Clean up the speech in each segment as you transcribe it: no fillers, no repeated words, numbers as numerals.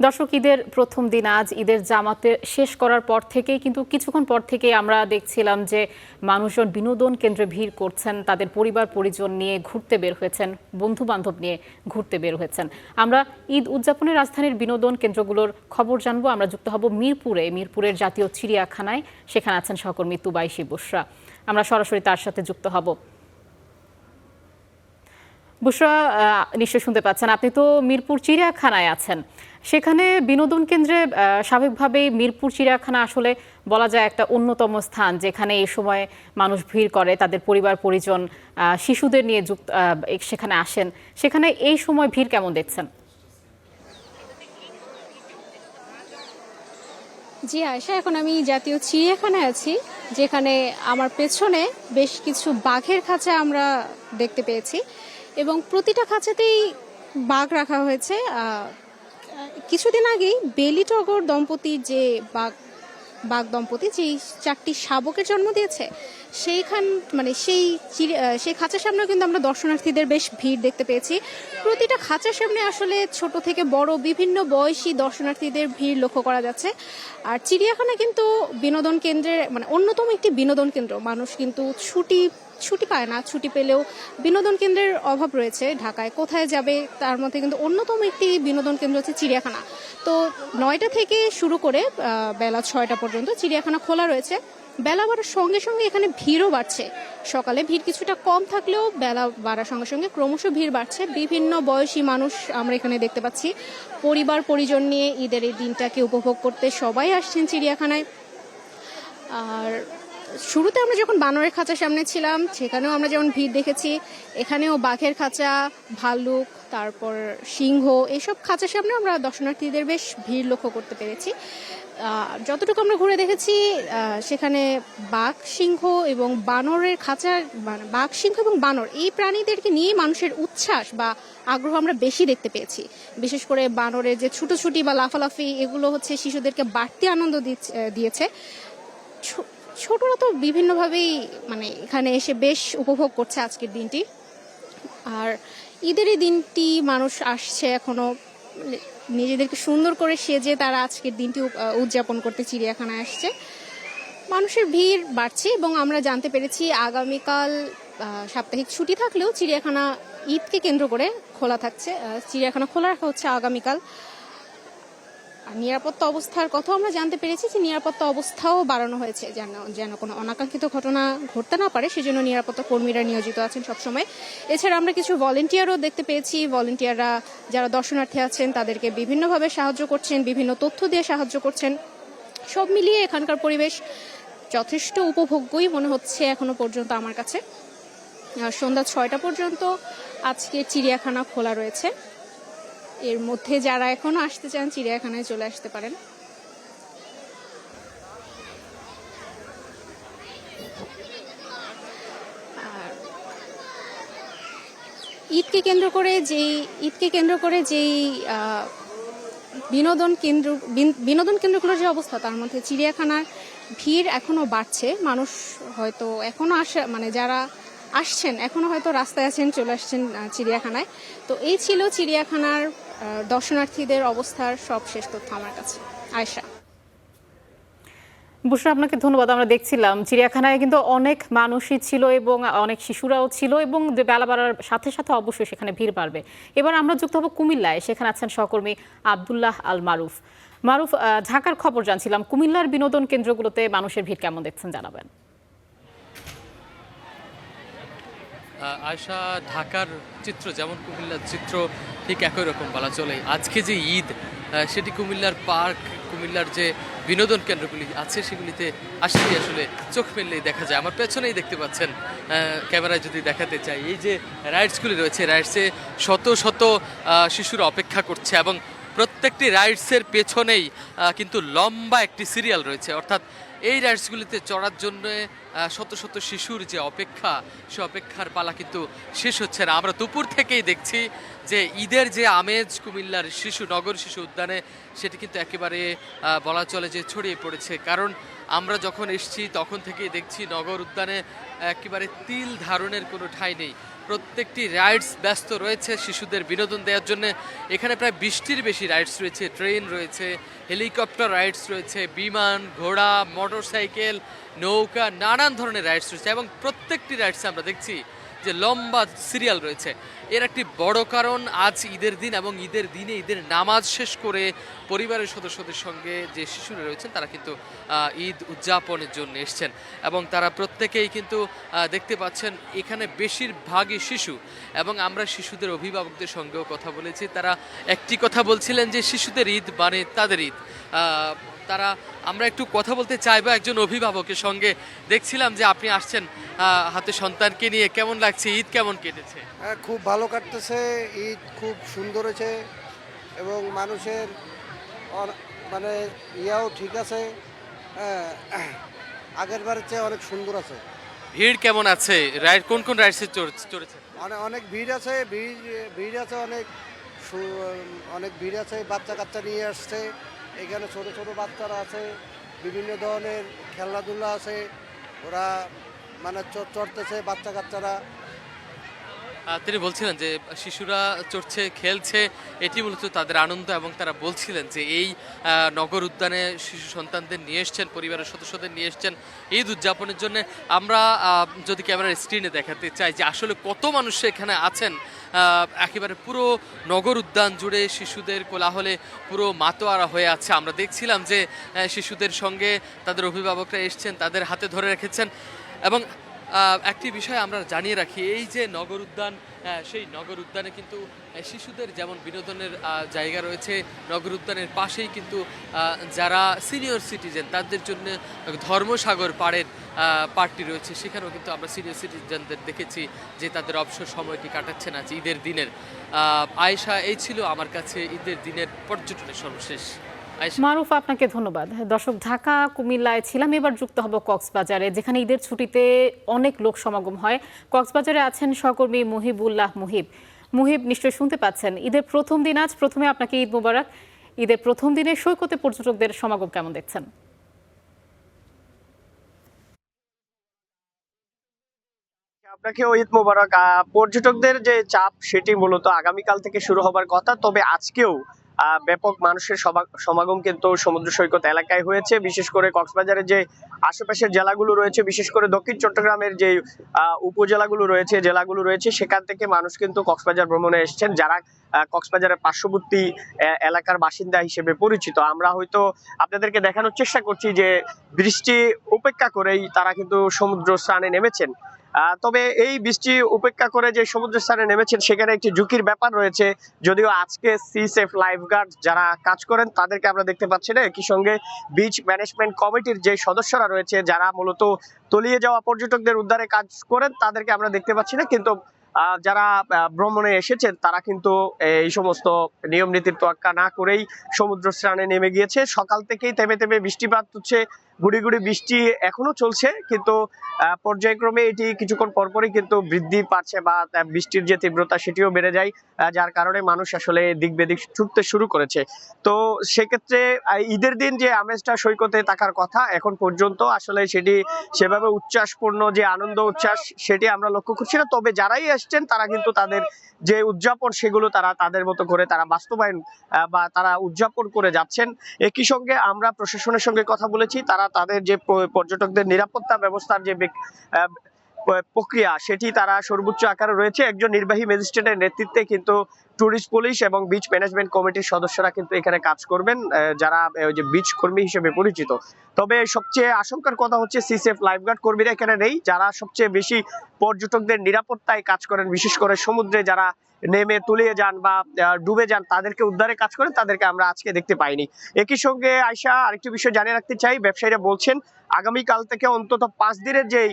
দর্শক, ঈদের প্রথম দিন আজ ঈদের জামাতে শেষ করার পর থেকেই কিন্তু কিছুক্ষণ পর থেকেই আমরা দেখছিলাম যে মানুষজন বিনোদন কেন্দ্রে ভিড় করছেন, তাদের পরিবার পরিজন নিয়ে ঘুরতে বের হয়েছেন, বন্ধু বান্ধব নিয়ে ঘুরতে বের হয়েছেন। আমরা ঈদ উদযাপনের রাজধানীর বিনোদন কেন্দ্রগুলোর খবর জানবো। আমরা যুক্ত হব মিরপুরের জাতীয় চিড়িয়াখানায়। সেখানে আছেন সহকর্মী তুবাইশি বুশরা। আমরা সরাসরি তার সাথে যুক্ত হব। বুশরা, নিশ্চয় শুনতে পাচ্ছেন, আপনি তো মিরপুর চিড়িয়াখানায় আছেন। সেখানে বিনোদন কেন্দ্রে স্বাভাবিকভাবেই মিরপুর চিড়িয়াখানা আসলে বলা যায় একটা অন্যতম স্থান, যেখানে এই সময় মানুষ ভিড় করে, তাদের পরিবার পরিজন শিশুদের নিয়ে সেখানে আসেন। সেখানে এই সময় ভিড় কেমন দেখছেন? জি আয়শা, এখন আমি জাতীয় চিড়িয়াখানায় আছি, যেখানে আমার পেছনে বেশ কিছু বাঘের খাঁচা আমরা দেখতে পেয়েছি এবং প্রতিটা খাঁচাতেই বাঘ রাখা হয়েছে। কিছুদিন আগেই বেলি টগর দম্পতির যে বাঘ দম্পতি যেই 4টি শাবকের জন্ম দিয়েছে, সেই খাঁচার সামনেও কিন্তু আমরা দর্শনার্থীদের বেশ ভিড় দেখতে পেয়েছি। প্রতিটা খাঁচার সামনে আসলে ছোট থেকে বড় বিভিন্ন বয়সী দর্শনার্থীদের ভিড় লক্ষ্য করা যাচ্ছে। আর চিড়িয়াখানা কিন্তু বিনোদন কেন্দ্রের অন্যতম একটি বিনোদন কেন্দ্র। মানুষ কিন্তু ছুটি পায় না, ছুটি পেলেও বিনোদন কেন্দ্রের অভাব রয়েছে। ঢাকায় কোথায় যাবে, তার মধ্যে কিন্তু অন্যতম একটি বিনোদন কেন্দ্র হচ্ছে চিড়িয়াখানা। তো 9টা থেকে শুরু করে বেলা 6টা পর্যন্ত চিড়িয়াখানা খোলা রয়েছে। বেলা বাড়ার সঙ্গে সঙ্গে এখানে ভিড়ও বাড়ছে। সকালে ভিড় কিছুটা কম থাকলেও বেলা বাড়ার সঙ্গে সঙ্গে ক্রমশ ভিড় বাড়ছে। বিভিন্ন বয়সী মানুষ আমরা এখানে দেখতে পাচ্ছি। পরিবার পরিজন নিয়ে ঈদের এই দিনটাকে উপভোগ করতে সবাই আসছেন চিড়িয়াখানায়। আর শুরুতে আমরা যখন বানরের খাঁচার সামনে ছিলাম, সেখানেও আমরা যেমন ভিড় দেখেছি, এখানেও বাঘের খাঁচা, ভাল্লুক, তারপর সিংহ, এইসব খাঁচার সামনে আমরা দর্শনার্থীদের বেশ ভিড় লক্ষ্য করতে পেরেছি। যতটুকু আমরা ঘুরে দেখেছি, সেখানে বাঘ, সিংহ এবং বানরের খাঁচার বাঘ, সিংহ এবং বানর এই প্রাণীদেরকে নিয়ে মানুষের উচ্ছ্বাস বা আগ্রহ আমরা বেশি দেখতে পেয়েছি। বিশেষ করে বানরের যে ছুটোছুটি বা লাফালাফি, এগুলো হচ্ছে শিশুদেরকে বাড়তি আনন্দ দিয়েছে। ছোটরা তো বিভিন্নভাবেই এখানে এসে বেশ উপভোগ করছে আজকের দিনটি। আর ঈদের এই দিনটি মানুষ আসছে এখনো নিজেদেরকে সুন্দর করে সেজে তারা আজকের দিনটি উদযাপন করতে চিড়িয়াখানায় আসছে। মানুষের ভিড় বাড়ছে এবং আমরা জানতে পেরেছি আগামীকাল সাপ্তাহিক ছুটি থাকলেও চিড়িয়াখানা ঈদকে কেন্দ্র করে খোলা থাকছে। চিড়িয়াখানা খোলা রাখা হচ্ছে আগামীকাল। আর নিরাপত্তা অবস্থার কথা আমরা জানতে পেরেছি যে নিরাপত্তা অবস্থাও বাড়ানো হয়েছে, যেন কোনো অনাকাঙ্ক্ষিত ঘটনা ঘটতে না পারে, সেজন্য নিরাপত্তা কর্মীরা নিয়োজিত আছেন সবসময়। এছাড়া আমরা কিছু ভলেন্টিয়ারও দেখতে পেয়েছি। ভলেন্টিয়াররা যারা দর্শনার্থী আছেন তাদেরকে বিভিন্নভাবে সাহায্য করছেন, বিভিন্ন তথ্য দিয়ে সাহায্য করছেন। সব মিলিয়ে এখানকার পরিবেশ যথেষ্ট উপভোগ্যই মনে হচ্ছে এখনো পর্যন্ত আমার কাছে। সন্ধ্যা 6টা পর্যন্ত আজকে চিড়িয়াখানা খোলা রয়েছে। এর মধ্যে যারা এখনো আসতে চান চিড়িয়াখানায় চলে আসতে পারেন। আর ঈদকে কেন্দ্র করে যেই বিনোদন কেন্দ্রগুলোর যে অবস্থা, তার মধ্যে চিড়িয়াখানার ভিড় এখনো বাড়ছে। মানুষ হয়তো এখনো যারা আসছেন এখনো হয়তো রাস্তায় আছেন, চলে আসছেন চিড়িয়াখানায়। তো এই ছিল চিড়িয়াখানার দর্শনার্থীদের অবস্থার সবশেষ তথ্য আমার কাছে। আয়েশা। বুশরা, আপনাকে ধন্যবাদ। আমরা দেখছিলাম চিড়িয়াখানায় কিন্তু অনেক মানুষই ছিল এবং অনেক শিশুরাও ছিল, এবং বেলা বাড়ার সাথে সাথে অবশ্যই সেখানে ভিড় বাড়বে। এবার আমরা যুক্ত হব কুমিল্লায়। সেখানে আছেন সহকর্মী আব্দুল্লাহ আল মারুফ। ঢাকার খবর জানছিলাম, কুমিল্লার বিনোদন কেন্দ্রগুলোতে মানুষের ভিড় কেমন দেখছেন জানাবেন। আয়শা, ঢাকার চিত্র যেমন কুমিল্লার চিত্র ঠিক একই রকম বলা চলে। আজকে যে ঈদ, সেটি কুমিল্লার পার্ক, কুমিল্লার যে বিনোদন কেন্দ্রগুলি আছে সেগুলিতে আসলেই আসলে চোখ মেললেই দেখা যায়। আমার পেছনেই দেখতে পাচ্ছেন, ক্যামেরায় যদি দেখাতে চাই, এই যে রাইডসগুলি রয়েছে, রাইডসে শত শত শিশুরা অপেক্ষা করছে এবং প্রত্যেকটি রাইডসের পেছনেই কিন্তু লম্বা একটি সিরিয়াল রয়েছে। অর্থাৎ এই রাইডসগুলিতে চড়ার জন্য শত শত শিশুর যে অপেক্ষা, সে অপেক্ষার পালা কিন্তু শেষ হচ্ছে না। আমরা দুপুর থেকেই দেখছি যে ঈদের যে আমেজ কুমিল্লার নগর শিশু উদ্যানে, সেটি কিন্তু একেবারে বলা চলে যে ছড়িয়ে পড়েছে। কারণ আমরা যখন এসেছি তখন থেকেই দেখছি নগর উদ্যানে একেবারে তিল ধারণের কোনো ঠাঁই নেই। প্রত্যেকটি রাইডস ব্যস্ত রয়েছে শিশুদের বিনোদন দেওয়ার জন্য। এখানে প্রায় 20টির বেশি রাইডস রয়েছে, ট্রেন রয়েছে, হেলিকপ্টার রাইডস রয়েছে, বিমান, ঘোড়া, মোটরসাইকেল, নৌকা, নানান ধরনের রাইডস রয়েছে এবং প্রত্যেকটি রাইডসে আমরা দেখছি যে লম্বা সিরিয়াল রয়েছে। এর একটি বড় কারণ আজ ঈদের দিন এবং ঈদের দিনে ঈদের নামাজ শেষ করে পরিবারের সদস্যদের সঙ্গে যে শিশুরা রয়েছেন তারা কিন্তু ঈদ উদযাপনের জন্য এসছেন এবং তারা প্রত্যেকেই কিন্তু দেখতে পাচ্ছেন এখানে বেশিরভাগই শিশু। এবং আমরা শিশুদের অভিভাবকদের সঙ্গেও কথা বলেছি, তারা একটি কথা বলছিলেন যে শিশুদের ঈদ মানে তাদের ঈদ। আমরা একটু কথা বলতে চাইবো একজন অভিভাবকের সঙ্গে। দেখছিলাম যে আপনি আসছেন হাতে সন্তানকে নিয়ে, কেমন লাগছে, ঈদ কেমন কেটেছে? হ্যাঁ, খুব ভালো কাটতেছে, ঈদ খুব সুন্দর হয়েছে এবং মানুষের মানে ইয়াও ঠিক আছে, হ্যাঁ, আগের বারের চেয়ে অনেক সুন্দর আছে। ভিড় কেমন আছে? রাইড কোন কোন রাইডসে চড়েছে? অনেক ভিড় আছে, ভিড় আছে, অনেক ভিড় আছে, বাচ্চা কাচ্চা নিয়ে আসছে এখানে, ছোট ছোট বাচ্চারা আছে, বিভিন্ন ধরনের খেলাধুলা আছে, ওরা মানে চড়তেছে বাচ্চা কাচ্চারা। তিনি বলছিলেন যে শিশুরা চড়ছে, খেলছে, এটি মূলত তাদের আনন্দ এবং তারা বলছিলেন যে এই নগর উদ্যানে শিশু সন্তানদের নিয়ে এসছেন, পরিবারের সদস্যদের নিয়ে এসছেন ঈদ উদযাপনের জন্য। আমরা যদি ক্যামেরার স্ক্রিনে দেখাতে চাই যে আসলে কত মানুষ এখানে আছেন, একেবারে পুরো নগর উদ্যান জুড়ে শিশুদের কোলাহলে পুরো মাতোয়ারা হয়ে আছে। আমরা দেখছিলাম যে শিশুদের সঙ্গে তাদের অভিভাবকরা এসছেন, তাদের হাতে ধরে রেখেছেন। এবং একটি বিষয় আমরা জানিয়ে রাখি, এই যে নগর উদ্যান, সেই নগর উদ্যানে কিন্তু শিশুদের যেমন বিনোদনের জায়গা রয়েছে, নগর উদ্যানের পাশেই কিন্তু যারা সিনিয়র সিটিজেন তাদের জন্য ধর্মসাগর পাড়ের পার্কটি রয়েছে, সেখানেও কিন্তু আমরা সিনিয়র সিটিজেনদের দেখেছি যে তাদের অবসর সময়টি কাটাচ্ছেন আজ ঈদের দিনের। আয়েশা, এই ছিল আমার কাছে ঈদের দিনের পর্যটনের সর্বশেষ। মারুফ, আপনাকে ধন্যবাদ। দর্শক, ঢাকা কুমিল্লায় ছিলাম, এবার যুক্ত হব কক্সবাজারে, যেখানে ঈদের ছুটিতে অনেক লোক সমাগম হয়। কক্সবাজারে আছেন সহকর্মী মুহিবুল্লাহ মুহিব। মুহিব, নিশ্চয়ই শুনতে পাচ্ছেন, ঈদের প্রথম দিন আজ। প্রথমে আপনাকে ঈদ মোবারক। ঈদের প্রথম দিনে সৈকতে পর্যটকদের সমাগম কেমন দেখছেন? আপনাকেও ঈদ মোবারক। পর্যটকদের যে চাপ সেটি মূলত আগামীকাল থেকে শুরু হবার কথা, তবে আজকেও ব্যাপক মানুষের সমাগম কিন্তু সমুদ্র সৈকত এলাকায় হয়েছে। বিশেষ করে কক্সবাজারের যে আশেপাশের জেলাগুলো রয়েছে, বিশেষ করে দক্ষিণ চট্টগ্রামের যে উপজেলাগুলো রয়েছে, জেলাগুলো রয়েছে, সেখান থেকে মানুষ কিন্তু কক্সবাজার ভ্রমণে এসেছেন, যারা কক্সবাজারের পার্শ্ববর্তী এলাকার বাসিন্দা হিসেবে পরিচিত। আমরা হয়তো আপনাদেরকে দেখানোর চেষ্টা করছি যে বৃষ্টি উপেক্ষা করেই তারা কিন্তু সমুদ্র স্নানে নেমেছেন। তবে এই বৃষ্টি উপেক্ষা করে যে সমুদ্র স্থানে নেমেছেন সেখানে একটি ঝুঁকির ব্যাপার রয়েছে। যদিও আজকে সি সেফ লাইফগার্ড যারা কাজ করেন তাদেরকে আমরা দেখতে পাচ্ছি না, একই সঙ্গে বিচ ম্যানেজমেন্ট কমিটির যে সদস্যরা রয়েছে যারা মূলত তলিয়ে যাওয়া পর্যটকদের উদ্ধারে কাজ করেন তাদেরকে আমরা দেখতে পাচ্ছি না। কিন্তু যারা ভ্রমণে এসেছেন তারা কিন্তু এই সমস্ত নিয়ম নীতির তোয়াক্কা না করেই সমুদ্র স্নানে নেমে গিয়েছে। সকাল থেকেই থেমে থেমে বৃষ্টিপাত হচ্ছে, গুড়ি গুড়ি বৃষ্টি এখনো চলছে, কিন্তু পর্যায়ক্রমে এটি কিছুক্ষণ পরপরই কিন্তু বৃদ্ধি পাচ্ছে বা বৃষ্টির যে তীব্রতা সেটিও বেড়ে যায়, যার কারণে মানুষ আসলে দিক বেদিক ছুটতে শুরু করেছে। তো সেক্ষেত্রে ঈদের দিন যে আমেজটা সৈকতে থাকার কথা এখন পর্যন্ত আসলে সেটি সেভাবে উচ্ছ্বাসপূর্ণ যে আনন্দ উচ্ছ্বাস সেটি আমরা লক্ষ্য করছি না। তবে যারাই আসছেন তারা কিন্তু তাদের যে উদযাপন সেগুলো তারা তাদের মতো করে তারা বাস্তবায়ন বা তারা উদযাপন করে যাচ্ছেন। একই সঙ্গে আমরা প্রশাসনের সঙ্গে কথা বলেছি, তারা তাদের যে পর্যটকদের নিরাপত্তা ব্যবস্থার যে প্রক্রিয়া সেটি তারা সর্বোচ্চ আকারে রয়েছে। একজন নির্বাহী ম্যাজিস্ট্রেটের নেতৃত্বে কিন্তু টুরিস্ট পুলিশ এবং বিচ ম্যানেজমেন্ট কমিটির সদস্যরা কিন্তু এখানে কাজ করবেন, যারা ওই যে বিচ কর্মী হিসেবে পরিচিত। তবে সবচেয়ে আশঙ্কার কথা হচ্ছে সিসিএফ লাইফগার্ড কর্মীরা এখানে নেই, যারা সবচেয়ে বেশি পর্যটকদের নিরাপত্তায় কাজ করেন, বিশেষ করে সমুদ্রে যারা নেমে তলিয়ে যান বা ডুবে যান তাদেরকে উদ্ধারে কাজ করেন, তাদেরকে আমরা আজকে দেখতে পাইনি। একই সঙ্গে আয়শা, আরেকটি বিষয় জানিয়ে রাখতে চাই, ব্যবসায়ীরা বলছেন আগামীকাল থেকে অন্তত 5 দিনের যেই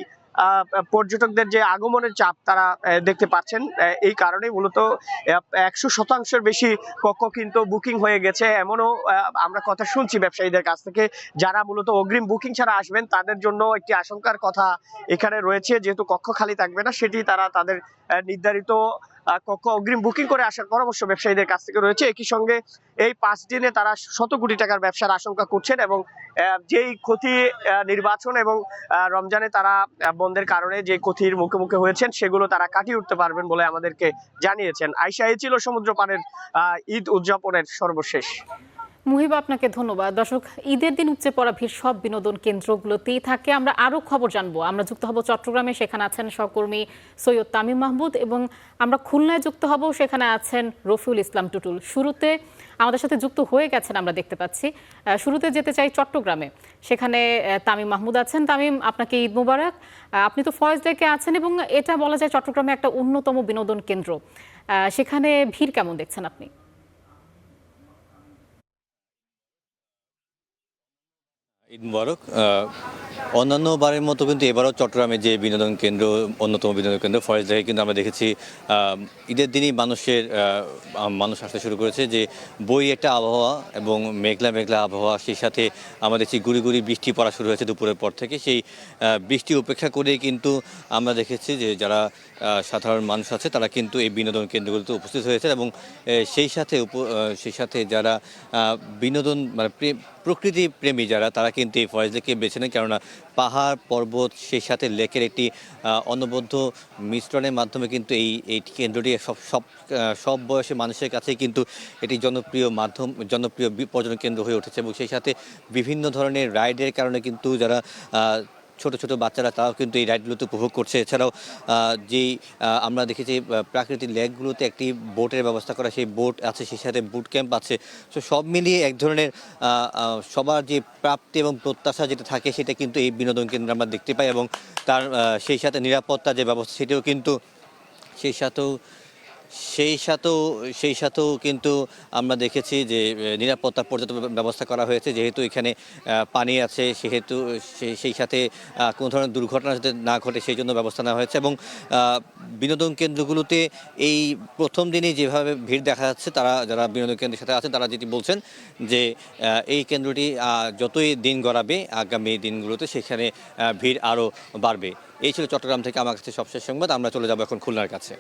পর্যটকদের যে আগমনের চাপ তারা দেখতে পাচ্ছেন। এই কারণেই মূলত 100% বেশি কক্ষ কিন্তু বুকিং হয়ে গেছে। এমনও আমরা কথা শুনছি ব্যবসায়ীদের কাছ থেকে, যারা মূলত অগ্রিম বুকিং ছাড়া আসবেন তাদের জন্য একটি আশঙ্কার কথা এখানে রয়েছে, যেহেতু কক্ষ খালি থাকবে না, সেটি তারা তাদের নির্ধারিত কক্ষ অগ্রিম বুকিং করে আসার পরামর্শ ব্যবসায়ীদের কাছ থেকে রয়েছে। একই সঙ্গে এই 5 দিনে তারা শত কোটি টাকার ব্যবসার আশঙ্কা করছেন এবং যেই ক্ষতি নির্বাচন এবং রমজানে তারা বন্ধের কারণে যে ক্ষতির মুখে হয়েছেন সেগুলো তারা কাটিয়ে উঠতে পারবেন বলে আমাদেরকে জানিয়েছেন। আয়শা, এই ছিল সমুদ্র পাড়ের ঈদ উদযাপনের সর্বশেষ। মুহিবা, আপনাকে ধন্যবাদ। দর্শক, ঈদের দিন উপচে পড়া ভিড় সব বিনোদন কেন্দ্রগুলোতেই থাকে। আমরা আরো খবর জানবো। আমরা যুক্ত হব চট্টগ্রামে, সেখানে আছেন সহকর্মী সৈয়দ তামিম মাহমুদ, এবং আমরা খুলনায় যুক্ত হব, সেখানে আছেন রফিউল ইসলাম টুটুল। শুরুতে আমাদের সাথে যুক্ত হয়ে গেছেন, আমরা দেখতে পাচ্ছি। শুরুতে যেতে চাই চট্টগ্রামে, সেখানে তামিম মাহমুদ আছেন। তামিম, আপনাকে ঈদ মুবারক। আপনি তো ফয়েজ লেকে আছেন এবং এটা বলা যায় চট্টগ্রামে একটা অন্যতম বিনোদন কেন্দ্র। সেখানে ভিড় কেমন দেখছেন আপনি? ঈদ মুবারক। অন্যান্য বারের মতো কিন্তু এবারও চট্টগ্রামে যে বিনোদন কেন্দ্র, অন্যতম বিনোদন কেন্দ্র ফরেস্ট লেকে কিন্তু আমরা দেখেছি ঈদের দিনই মানুষ আসতে শুরু করেছে। যে বই একটা আবহাওয়া এবং মেঘলা মেঘলা আবহাওয়া, সেই সাথে আমরা দেখছি গুড়ি গুড়ি বৃষ্টি পড়া শুরু হয়েছে দুপুরের পর থেকে। সেই বৃষ্টি উপেক্ষা করে কিন্তু আমরা দেখেছি যে যারা সাধারণ মানুষ আছে তারা কিন্তু এই বিনোদন কেন্দ্রগুলোতে উপস্থিত হয়েছে এবং সেই সাথে যারা বিনোদন মানে প্রকৃতি প্রেমী যারা, তারা কিন্তু এই ফরেস্ট লেককে বেছে নেন, কেননা পাহাড় পর্বত সেই সাথে লেকের একটি অনবদ্য মিশ্রণের মাধ্যমে কিন্তু এই কেন্দ্রটি সব বয়সী মানুষের কাছে কিন্তু এটি জনপ্রিয় পর্যটন কেন্দ্র হয়ে উঠেছে। এবং সেই সাথে বিভিন্ন ধরনের রাইডের কারণে কিন্তু যারা ছোট ছোট বাচ্চারা তারাও কিন্তু এই রাইডগুলোতে উপভোগ করছে। এছাড়াও আমরা দেখেছি প্রাকৃতিক লেকগুলোতে একটি বোটের ব্যবস্থা করা, সেই বোট আছে, সেই সাথে বুট ক্যাম্প আছে। তো সব মিলিয়ে এক ধরনের সবার যে প্রাপ্তি এবং প্রত্যাশা যেটা থাকে সেটা কিন্তু এই বিনোদন কেন্দ্রে আমরা দেখতে পাই। এবং তার সেই সাথে নিরাপত্তা যে ব্যবস্থা সেটাও কিন্তু সেই সাথেও কিন্তু আমরা দেখেছি যে নিরাপত্তা পর্যাপ্ত ব্যবস্থা করা হয়েছে। যেহেতু এখানে পানি আছে, সেহেতু সেই সাথে কোনো ধরনের দুর্ঘটনা যাতে না ঘটে সেই জন্য ব্যবস্থা নেওয়া হয়েছে। এবং বিনোদন কেন্দ্রগুলোতে এই প্রথম দিনই যেভাবে ভিড় দেখা যাচ্ছে, যারা বিনোদন কেন্দ্রের সাথে আছেন তারা যেটি বলছেন যে এই কেন্দ্রটি যতই দিন গড়াবে আগামী দিনগুলোতে সেখানে ভিড় আরও বাড়বে। এই ছিল চট্টগ্রাম থেকে আমার কাছে সবশেষ সংবাদ। আমরা চলে যাব এখন খুলনার কাছে।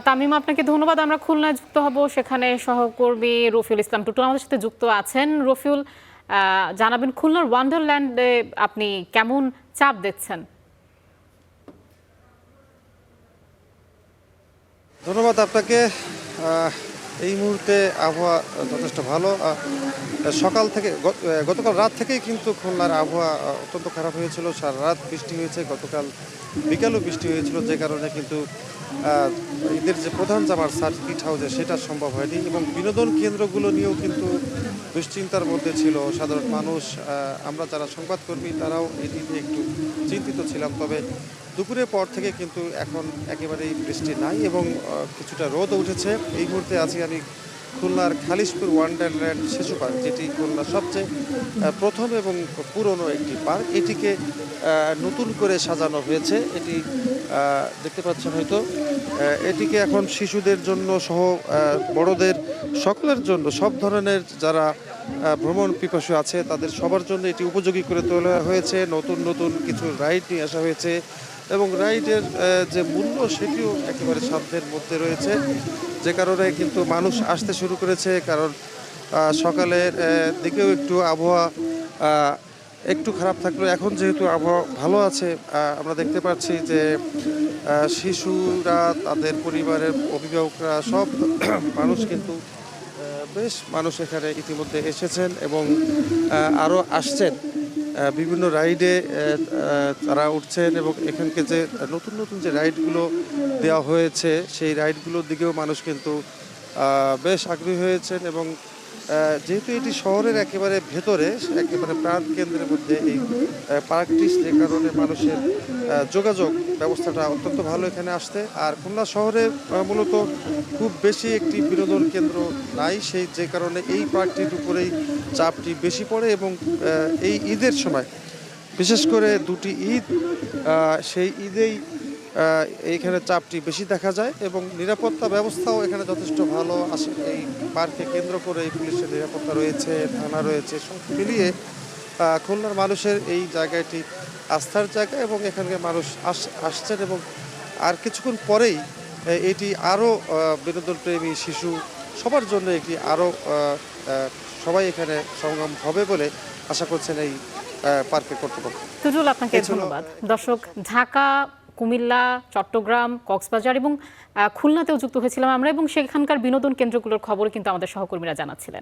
তামিম, আপনাকে ধন্যবাদ। আমরা খুলনায় যুক্ত হব, সেখানে সহকর্মী রফিউল ইসলাম টুটুল আমাদের সাথে যুক্ত আছেন। রফিউল, জানাবেন খুলনার ওয়ান্ডারল্যান্ডে আপনি কেমন চাপ দেখছেন? ধন্যবাদ আপনাকে। এই মুহূর্তে আবহাওয়া যথেষ্ট ভালো। গতকাল রাত থেকেই কিন্তু খুলনার আবহাওয়া অত্যন্ত খারাপ হয়েছিল। সারা রাত বৃষ্টি হয়েছে, গতকাল বিকালও বৃষ্টি হয়েছিল, যে কারণে কিন্তু ঈদের যে প্রধান জামার সার্কিট হাউসে সেটা সম্ভব হয়নি। এবং বিনোদন কেন্দ্রগুলো নিয়েও কিন্তু দুশ্চিন্তার মধ্যে ছিল সাধারণ মানুষ। আমরা যারা সংবাদকর্মী তারাও এটি নিয়ে একটু চিন্তিত ছিলাম। তবে দুপুরের পর থেকে কিন্তু এখন একেবারেই বৃষ্টি নাই এবং কিছুটা রোদ উঠেছে। এই মুহূর্তে আছি আমি খুলনার খালিশপুর ওয়ান্ডারল্যান্ড শিশু পার্ক, যেটি খুলনার সবচেয়ে প্রথম এবং পুরনো একটি পার্ক। এটিকে নতুন করে সাজানো হয়েছে। এটি দেখতে পাচ্ছেন হয়তো, এটিকে এখন শিশুদের জন্য সহ বড়দের সকলের জন্য, সব ধরনের যারা ভ্রমণ পিপাসু আছে তাদের সবার জন্য এটি উপযোগী করে তোলা হয়েছে। নতুন নতুন কিছু রাইড নিয়ে আসা হয়েছে এবং রাইডের যে মূল্য সেটিও একেবারে সাধ্যের মধ্যে রয়েছে, যে কারণে কিন্তু মানুষ আসতে শুরু করেছে। কারণ সকালের দিকেও একটু আবহাওয়া একটু খারাপ থাকলো, এখন যেহেতু আবহাওয়া ভালো আছে, আমরা দেখতে পাচ্ছি যে শিশুরা, তাদের পরিবারের অভিভাবকরা, সব মানুষ কিন্তু বেশ মানুষ এখানে ইতিমধ্যে এসেছেন এবং আরও আসছেন। বিভিন্ন রাইডে তারা উঠছেন এবং এখানকে যে নতুন নতুন যে রাইডগুলো দেওয়া হয়েছে সেই রাইডগুলোর দিকেও মানুষ কিন্তু বেশ আগ্রহী হয়েছেন এবং যেহেতু এটি শহরের একেবারে ভেতরে, একেবারে প্রাণ কেন্দ্রের মধ্যে এই পার্কটি, যে কারণে মানুষের যোগাযোগ ব্যবস্থাটা অত্যন্ত ভালো এখানে আসতে। আর খুলনা শহরে মূলত খুব বেশি একটি বিনোদন কেন্দ্র নাই, যে কারণে এই পার্কটির উপরেই চাপটি বেশি পড়ে। এবং এই ঈদের সময় বিশেষ করে দুটি ঈদ, সেই ঈদেই এইখানে চাপটি বেশি দেখা যায় এবং নিরাপত্তা ব্যবস্থাও এখানে যথেষ্ট ভালো আসে। এই পার্ককে কেন্দ্র করে এই পুলিশের নিরাপত্তা রয়েছে, থানা রয়েছে, সব মিলিয়ে খুলনার মানুষের এই জায়গাটি আস্থার জায়গা এবং এখানকার মানুষ আসছেন। এবং আর কিছুক্ষণ পরেই এটি আরও বিনোদনপ্রেমী শিশু সবার জন্য একটি আরও সবাই এখানে সমাগম হবে বলে আশা করছেন এই পার্কের কর্তৃপক্ষ। তুজুল, আপনাকে ধন্যবাদ। দর্শক, ঢাকা, কুমিল্লা, চট্টগ্রাম, কক্সবাজার এবং খুলনাতেও যুক্ত হয়েছিলাম আমরা, এবং সেখানকার বিনোদন কেন্দ্রগুলোর খবর কিন্তু আমাদের সহকর্মীরা জানাচ্ছিলেন।